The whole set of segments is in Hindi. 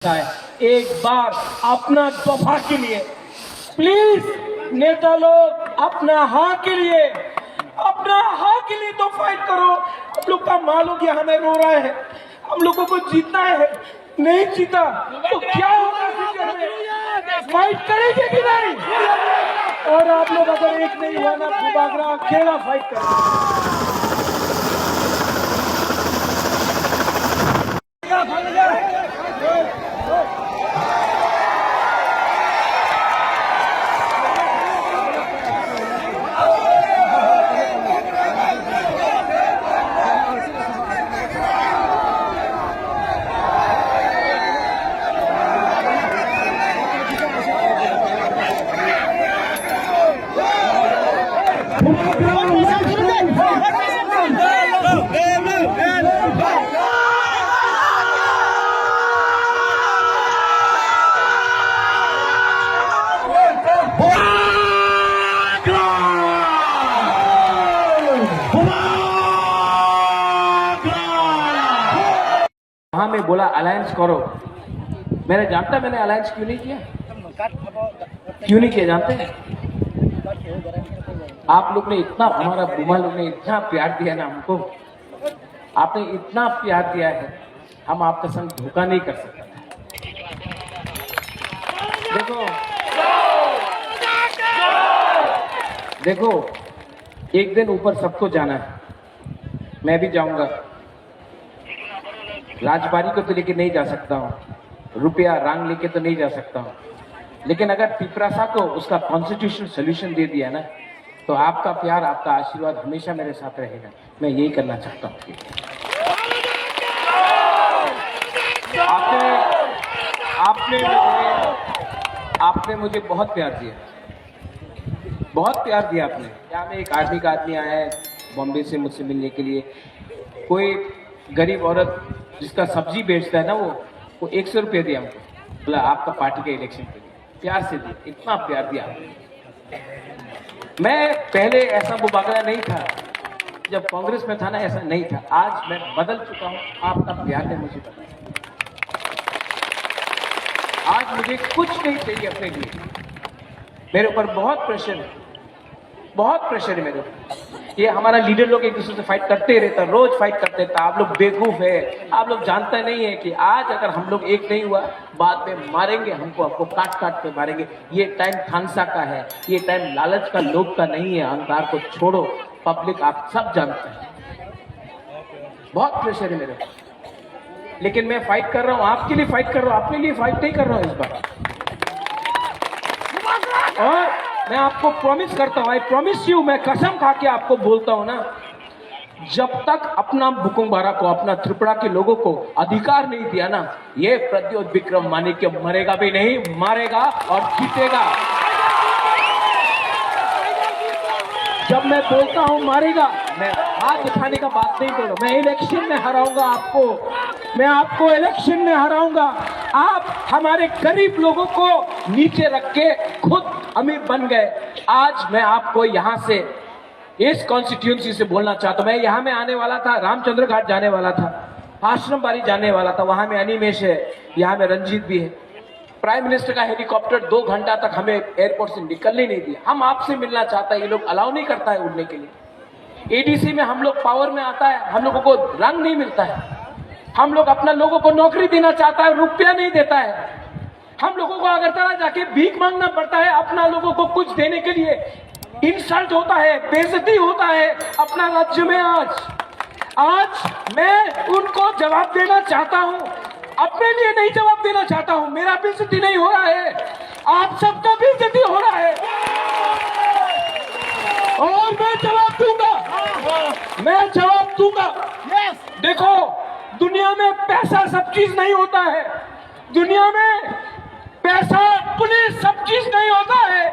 एक बार अपना दफा के लिए प्लीज नेता लोग अपना हाँ के लिए तो फाइट करो। हम लोग का मालूम कि हमें रो रहा है, हम लोगों को जीतना है, नहीं जीता तो क्या होगा फ्यूचर में? फाइट करेंगे कि नहीं? और आप लोग अगर एक नहीं हुआ ना भूभागरा अकेला फाइट करेंगे। हाँ मैं बोला अलायंस करो, मैंने जानता मैंने अलायंस क्यों नहीं किया, जानते हैं? आप लोग ने इतना, हमारा बुमा लोग ने इतना प्यार दिया ना हमको, आपने इतना प्यार दिया है, हम आपका संग धोखा नहीं कर सकते। देखो एक दिन ऊपर सबको जाना है, मैं भी जाऊंगा। राजबारी को तो लेके नहीं जा सकता हूँ, रुपया रंग लेके तो नहीं जा सकता हूँ, लेकिन अगर पिपरासा को उसका कॉन्स्टिट्यूशनल सोल्यूशन दे दिया ना, तो आपका प्यार, आपका आशीर्वाद हमेशा मेरे साथ रहेगा। मैं यही करना चाहता हूँ। आपने मुझे बहुत प्यार दिया, बहुत प्यार दिया आपने। यहाँ में एक आर्मी का आदमी आया है बॉम्बे से मुझसे मिलने के लिए, कोई गरीब औरत जिसका सब्जी बेचता है ना, वो 100 रुपये दिया हमको, बोला आपका पार्टी के इलेक्शन के लिए, प्यार से दिया, इतना प्यार दिया आपने। मैं पहले ऐसा बुबागरा नहीं था, जब कांग्रेस में था ना ऐसा नहीं था, आज मैं बदल चुका हूँ। आपका प्यार है मुझे पता, आज मुझे कुछ नहीं चाहिए अपने लिए। मेरे ऊपर बहुत प्रेशर है, बहुत प्रेशर है मेरे ऊपर। ये हमारा लीडर लोग एक दूसरे से फाइट करते रहता, रोज फाइट करते रहता। आप लोग बेवकूफ है, आप लोग जानते नहीं है कि आज अगर हम लोग एक नहीं हुआ, बाद में मारेंगे हमको, आपको काट काट के मारेंगे। ये टाइम खानसा का है, ये टाइम लालच का, लोभ का नहीं है। अहंकार को छोड़ो, पब्लिक आप सब जानते हैं। बहुत प्रेशर है मेरे ऊपर, लेकिन मैं फाइट कर रहा हूँ, आपके लिए फाइट कर रहा हूँ, अपने लिए फाइट नहीं कर रहा हूँ इस बार। और मैं आपको प्रॉमिस करता हूं, आई प्रॉमिस यू, मैं कसम खा के आपको बोलता हूं ना, जब तक अपना बुकुमबारा को, अपना त्रिपुरा के लोगों को अधिकार नहीं दिया ना, ये प्रद्योत विक्रम माणिक्य मरेगा भी नहीं, मारेगा और जीतेगा। जब मैं बोलता हूं मारेगा, मैं हाथ उठाने का बात नहीं बोल रहा, मैं इलेक्शन में हराऊंगा आपको, मैं आपको इलेक्शन में हराऊंगा। आप हमारे गरीब लोगों को नीचे रख के खुद अमीर बन गए। आज मैं आपको यहां से, इस कॉन्स्टिट्यूंसी से बोलना चाहता हूं। मैं यहां में आने वाला था, रामचंद्र घाट जाने वाला था, आश्रम बारी जाने वाला था, वहां में अनिमेश है, यहां में रंजीत भी है। प्राइम मिनिस्टर का हेलीकॉप्टर 2 घंटा तक हमें एयरपोर्ट से निकलने नहीं दिया। हम आपसे मिलना चाहता है, ये लोग अलाउ नहीं करता है उड़ने के लिए। एडीसी में हम लोग पावर में आता है, हम लोगों को रंग नहीं मिलता है। हम लोग अपना लोगों को नौकरी देना चाहता है, रुपया नहीं देता है। हम लोगों को अगरतला जाके भीख मांगना पड़ता है अपना लोगों को कुछ देने के लिए। इंसल्ट होता है, बेइज्जती होता है अपना राज्य में। आज मैं उनको जवाब देना चाहता हूं, अपने लिए नहीं जवाब देना चाहता हूं। मेरा बेइज्जती नहीं हो रहा है, आप सबका बेइज्जती हो रहा है, और मैं जवाब दूंगा। देखो, दुनिया में पैसा सब चीज नहीं होता है, दुनिया में पैसा, पुलिस सब चीज नहीं होता है,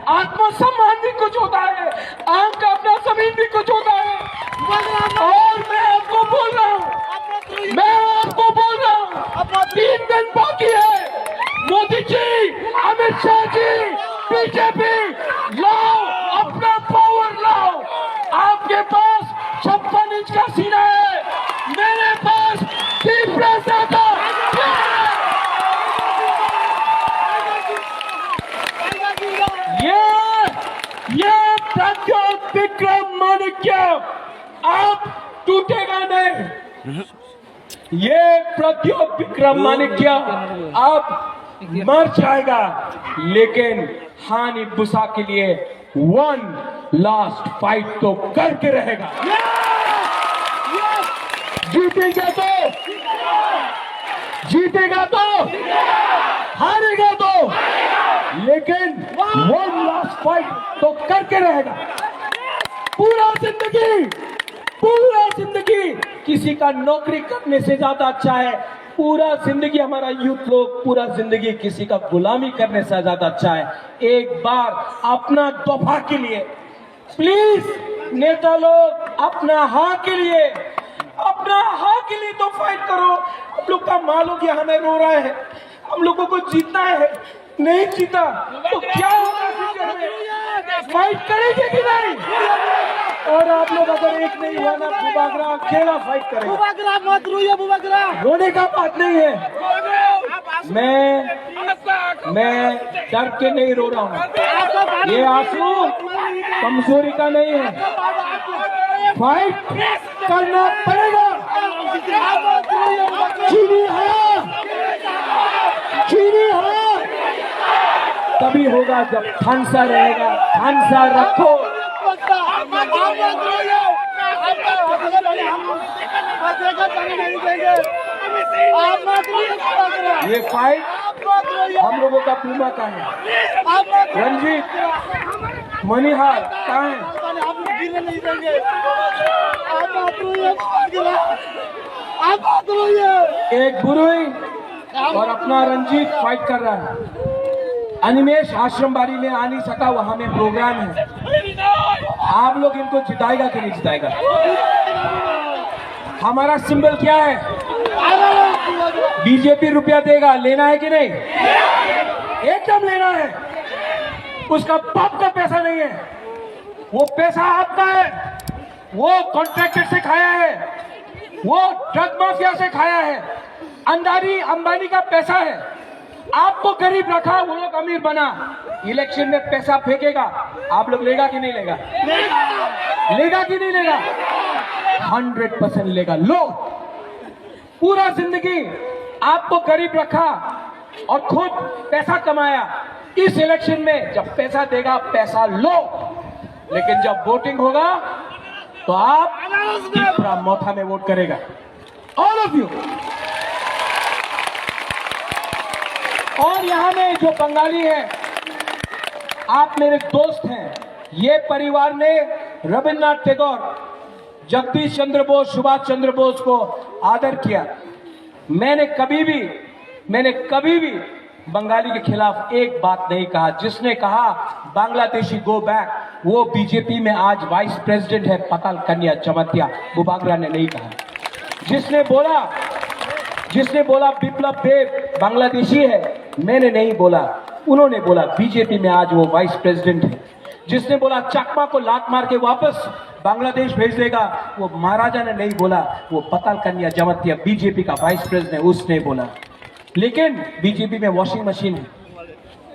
आत्मसम्मान भी कुछ होता है, आंख का अपना जमीन भी कुछ होता है। और मैं आपको बोल रहा हूँ, 3 दिन बाकी है। मोदी जी, अमित शाह जी, बीजेपी, लाओ अपना पावर लाओ। आपके पास 56 इंच का सीना है, मेरे पास माणिक्य आप टूटेगा नहीं। ये प्रद्योत विक्रम माणिक्य आप मर जाएगा, लेकिन हानि बुसा के लिए वन लास्ट फाइट तो करके रहेगा। जीतेगा तो जीतेगा तो हारेगा तो, लेकिन वन लास्ट फाइट तो करके रहेगा। पूरा जिंदगी किसी का नौकरी करने से ज्यादा अच्छा है। पूरा जिंदगी हमारा यूथ लोग पूरा जिंदगी किसी का गुलामी करने से ज्यादा अच्छा है। एक बार अपना दफा के लिए प्लीज नेता लोग अपना हाँ के लिए तो फाइट करो। हम लोग का मालूम कि हमें रो रहा है, हम लोगों को जीतना है, नहीं जीता तो क्या होगा फ्यूचर में? फाइट करेंगे कि नहीं? और आप लोग अगर एक नहीं हुआ ना, बुबागरा अकेला फाइट करेगा। बुबागरा मत रोइए, बुबागरा रोने का बात नहीं है। मैं डर के नहीं रो रहा हूँ, ये आंसू कमजोरी का नहीं है। फाइट करना पड़ेगा। चीनी है तभी होगा जब थानसा रहेगा। थानसा रखो। ये फाइट हम लोगों का पूमा का है। रंजीत मनिहार कहाँ है? एक बुरुई और अपना रंजीत फाइट कर रहा है। अनिमेश आश्रम बारी में आ नहीं सका, वहां में प्रोग्राम है। आप लोग इनको जिताएगा कि नहीं जिताएगा? हमारा सिंबल क्या है? बीजेपी रुपया देगा, लेना है कि नहीं? एकदम लेना है। उसका बाप का पैसा नहीं है, वो पैसा आपका है। वो कॉन्ट्रैक्टर से खाया है, वो ड्रग माफिया से खाया है। अंबानी का पैसा है। आपको गरीब रखा, वो लोग अमीर बना। इलेक्शन में पैसा फेंकेगा, आप लोग लेगा कि नहीं लेगा? लेगा कि नहीं लेगा? 100% लेगा। लो, पूरा जिंदगी आपको गरीब रखा और खुद पैसा कमाया। इस इलेक्शन में जब पैसा देगा, पैसा लो, लेकिन जब वोटिंग होगा तो आप तीसरा मोथा में वोट करेगा। All of you. और यहां में जो बंगाली है, आप मेरे दोस्त हैं। ये परिवार ने रविन्द्रनाथ टैगोर, जगदीश चंद्र बोस, सुभाष चंद्र बोस को आदर किया। मैंने कभी भी बंगाली के खिलाफ एक बात नहीं कहा। जिसने कहा बांग्लादेशी गो बैक, वो बीजेपी में आज वाइस प्रेसिडेंट है, पताल कन्या जमातिया बुबागरा ने नहीं कहा। जिसने बोला बिप्लब देब बांग्लादेशी है, मैंने नहीं बोला, उन्होंने बोला। बीजेपी में आज वो वाइस प्रेसिडेंट है। जिसने बोला चकमा को लात मार के वापस बांग्लादेश भेज देगा, वो महाराजा ने नहीं बोला, वो पताल कन्या जमातिया बीजेपी का वाइस प्रेसिडेंट है, उसने बोला। लेकिन बीजेपी में वॉशिंग मशीन है,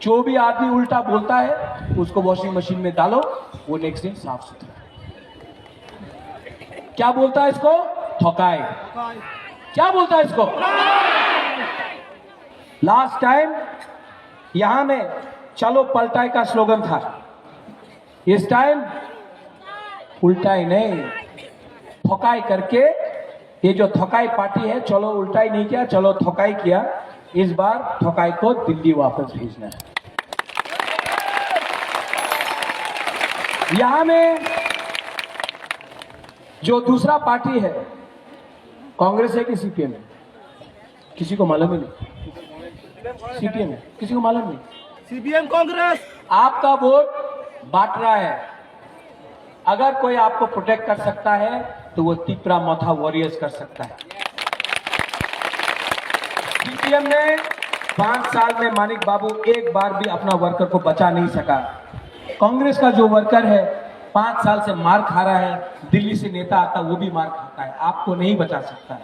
जो भी आदमी उल्टा बोलता है उसको वॉशिंग मशीन में डालो, वो नेक्स्ट दिन साफ सुथरा। क्या बोलता है इसको? ठोकाई। क्या बोलता है इसको? लास्ट टाइम यहां में चलो पलटाई का स्लोगन था। इस टाइम उल्टाई नहीं, ठोकाई करके, ये जो ठोकाई पार्टी है, चलो उल्टाई नहीं किया, चलो ठोकाई किया। इस बार ठोकाई को दिल्ली वापस भेजना है। यहां में जो दूसरा पार्टी है, कांग्रेस है कि सीपीएम है? किसी को मालूम ही नहीं। सीपीएम है, किसी को मालूम नहीं। सीपीएम कांग्रेस आपका वोट बांट रहा है। अगर कोई आपको प्रोटेक्ट कर सकता है तो वो तिपरा मोथा वॉरियर्स कर सकता है। सीपीएम ने 5 साल में मानिक बाबू एक बार भी अपना वर्कर को बचा नहीं सका। कांग्रेस का जो वर्कर है 5 साल से मार खा रहा है, दिल्ली से नेता आता वो भी मार खाता है, आपको नहीं बचा सकता है।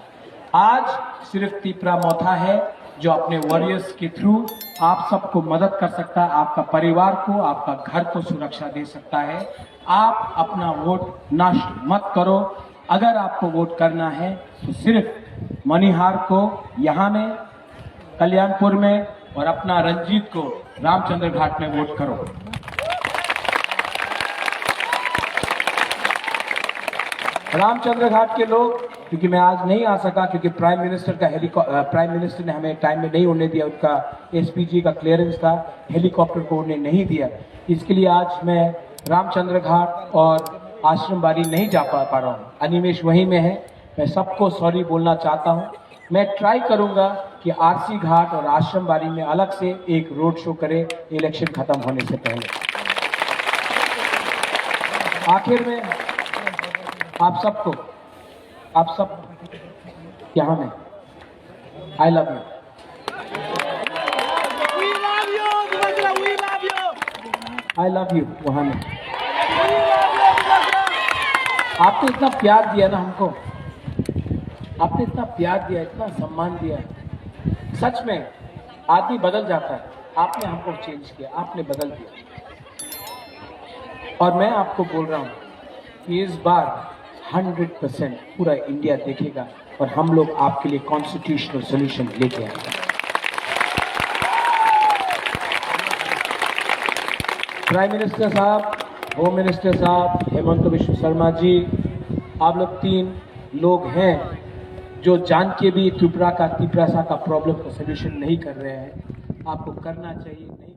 आज सिर्फ तिपरा मोथा है, जो अपने वॉरियर्स के थ्रू आप सबको मदद कर सकता है, आपका परिवार को, आपका घर को सुरक्षा दे सकता है। आप अपना वोट नष्ट मत करो। अगर आपको वोट करना है तो सिर्फ मणिहार को यहाँ में, कल्याणपुर में, और अपना रंजीत को रामचंद्र घाट में वोट करो। रामचंद्र घाट के लोग, क्योंकि मैं आज नहीं आ सका क्योंकि प्राइम मिनिस्टर ने हमें टाइम में नहीं होने दिया, उनका एसपीजी का क्लियरेंस था, हेलीकॉप्टर को उन्हें नहीं दिया, इसके लिए आज मैं रामचंद्र घाट और आश्रम बाड़ी नहीं जा पा रहा हूँ। अनिमेश वहीं में है। मैं सबको सॉरी बोलना चाहता हूँ। मैं ट्राई करूंगा कि आरसी घाट और आश्रम बाड़ी में अलग से एक रोड शो करे इलेक्शन खत्म होने से पहले। आखिर में आप सब यहाँ में I love you. I love you वहाँ में। आपने इतना प्यार दिया ना हमको, आपने इतना प्यार दिया, इतना सम्मान दिया। सच में आदमी बदल जाता है। आपने हमको चेंज किया, आपने बदल दिया। और मैं आपको बोल रहा हूँ कि इस बार 100% पूरा इंडिया देखेगा और हम लोग आपके लिए कॉन्स्टिट्यूशनल सॉल्यूशन लेके आएंगे। प्राइम मिनिस्टर साहब, होम मिनिस्टर साहब, हेमंत बिश्व शर्मा जी, आप लोग 3 लोग हैं जो जान के भी त्रिपुरा का प्रॉब्लम का सॉल्यूशन नहीं कर रहे हैं। आपको करना चाहिए। नहीं